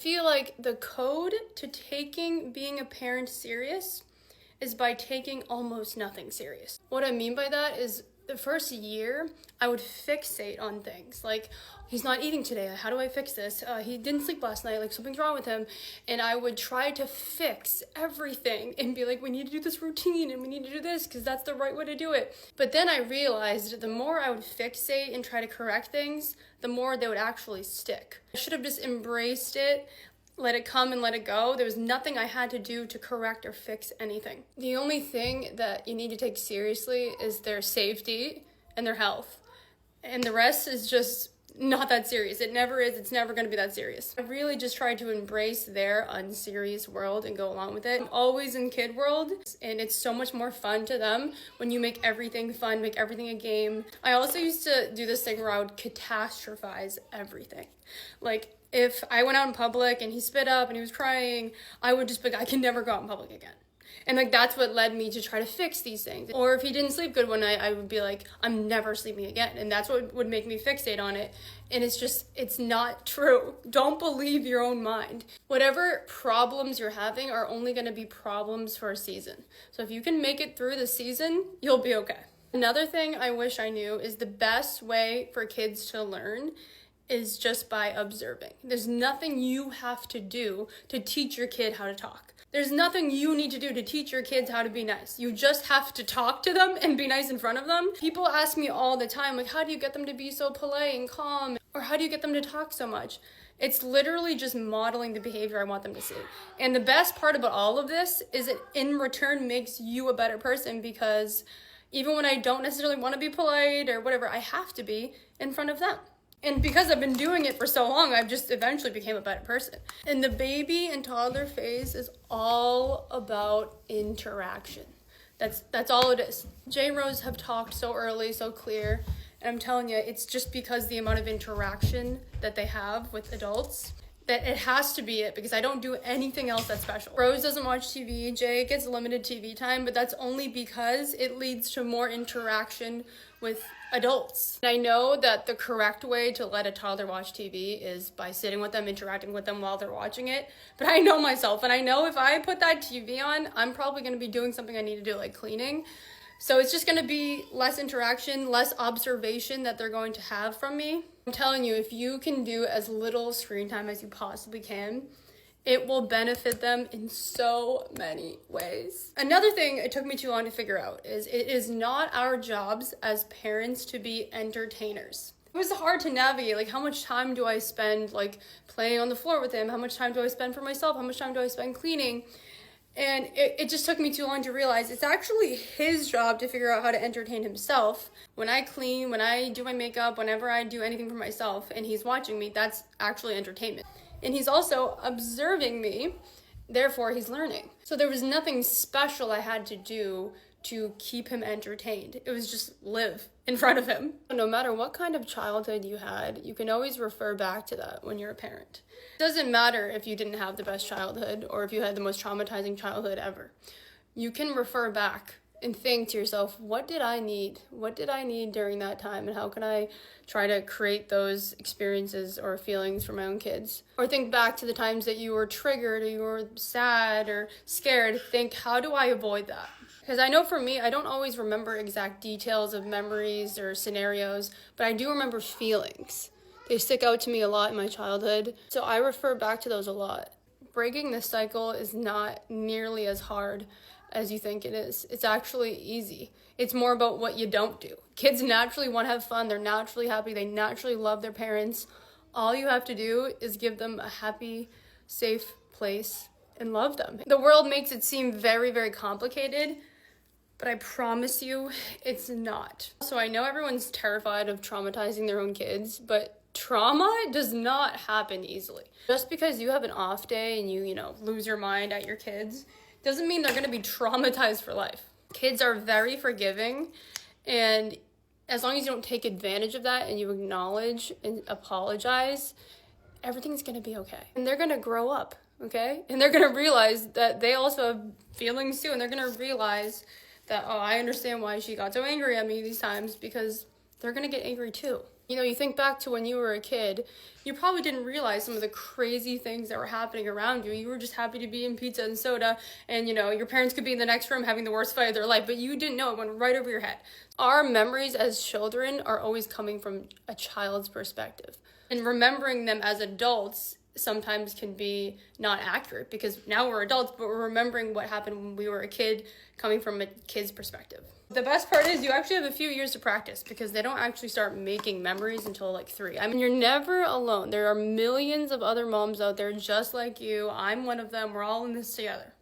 I feel like the code to taking being a parent serious is by taking almost nothing serious. What I mean by that is the first year, I would fixate on things like, he's not eating today. How do I fix this? He didn't sleep last night. Like, something's wrong with him. And I would try to fix everything and be like, we need to do this routine and we need to do this because that's the right way to do it. But then I realized the more I would fixate and try to correct things, the more they would actually stick. I should have just embraced it, let it come and let it go. There was nothing I had to do to correct or fix anything. The only thing that you need to take seriously is their safety and their health. And the rest is just not that serious. It never is. It's never going to be that serious. I really just tried to embrace their unserious world and go along with it. I'm always in kid world, and it's so much more fun to them when you make everything fun, make everything a game. I also used to do this thing where I would catastrophize everything. Like, if I went out in public and he spit up and he was crying, I would just be like, I can never go out in public again. And like, that's what led me to try to fix these things. Or if he didn't sleep good one night, I would be like, I'm never sleeping again. And that's what would make me fixate on it. And it's not true. Don't believe your own mind. Whatever problems you're having are only going to be problems for a season. So if you can make it through the season, you'll be okay. Another thing I wish I knew is the best way for kids to learn is just by observing. There's nothing you have to do to teach your kid how to talk. There's nothing you need to do to teach your kids how to be nice. You just have to talk to them and be nice in front of them. People ask me all the time, like, how do you get them to be so polite and calm? Or how do you get them to talk so much? It's literally just modeling the behavior I want them to see. And the best part about all of this is it in return makes you a better person, because even when I don't necessarily want to be polite or whatever, I have to be in front of them. And because I've been doing it for so long, I've just eventually became a better person. And the baby and toddler phase is all about interaction. That's all it is. Jay and Rose have talked so early, so clear. And I'm telling you, it's just because the amount of interaction that they have with adults that it has to be it, because I don't do anything else that's special. Rose doesn't watch TV. Jay gets limited TV time, but that's only because it leads to more interaction with adults. And I know that the correct way to let a toddler watch TV is by sitting with them, interacting with them while they're watching it. But I know myself, and I know if I put that TV on, I'm probably going to be doing something I need to do, like cleaning. So it's just going to be less interaction, less observation that they're going to have from me. I'm telling you, if you can do as little screen time as you possibly can, it will benefit them in so many ways. Another thing it took me too long to figure out is it is not our jobs as parents to be entertainers. It was hard to navigate, like, how much time do I spend, like, playing on the floor with him? How much time do I spend for myself? How much time do I spend cleaning? And it just took me too long to realize it's actually his job to figure out how to entertain himself. When I clean, when I do my makeup, whenever I do anything for myself and he's watching me, that's actually entertainment. And he's also observing me, therefore he's learning. So there was nothing special I had to do to keep him entertained. It was just live in front of him. No matter what kind of childhood you had, you can always refer back to that when you're a parent. It doesn't matter if you didn't have the best childhood or if you had the most traumatizing childhood ever. You can refer back and think to yourself, what did I need? What did I need during that time? And how can I try to create those experiences or feelings for my own kids? Or think back to the times that you were triggered or you were sad or scared. Think, how do I avoid that? Because I know for me, I don't always remember exact details of memories or scenarios, but I do remember feelings. They stick out to me a lot in my childhood, so I refer back to those a lot. Breaking this cycle is not nearly as hard as you think it is. It's actually easy. It's more about what you don't do. Kids naturally want to have fun. They're naturally happy. They naturally love their parents. All you have to do is give them a happy, safe place and love them. The world makes it seem very, very complicated, but I promise you, it's not. So I know everyone's terrified of traumatizing their own kids, but trauma does not happen easily. Just because you have an off day and you lose your mind at your kids doesn't mean they're going to be traumatized for life. Kids are very forgiving, and as long as you don't take advantage of that and you acknowledge and apologize, everything's going to be okay. And they're going to grow up, okay? And they're going to realize that they also have feelings too, and they're going to realize that, oh, I understand why she got so angry at me these times, because they're going to get angry too. You know, you think back to when you were a kid, you probably didn't realize some of the crazy things that were happening around you. You were just happy to be in pizza and soda, and you know, your parents could be in the next room having the worst fight of their life, but you didn't know. It went right over your head. Our memories as children are always coming from a child's perspective. And remembering them as adults sometimes can be not accurate, because now we're adults, but we're remembering what happened when we were a kid coming from a kid's perspective. The best part is you actually have a few years to practice, because they don't actually start making memories until like 3. I mean, you're never alone. There are millions of other moms out there just like you. I'm one of them. We're all in this together.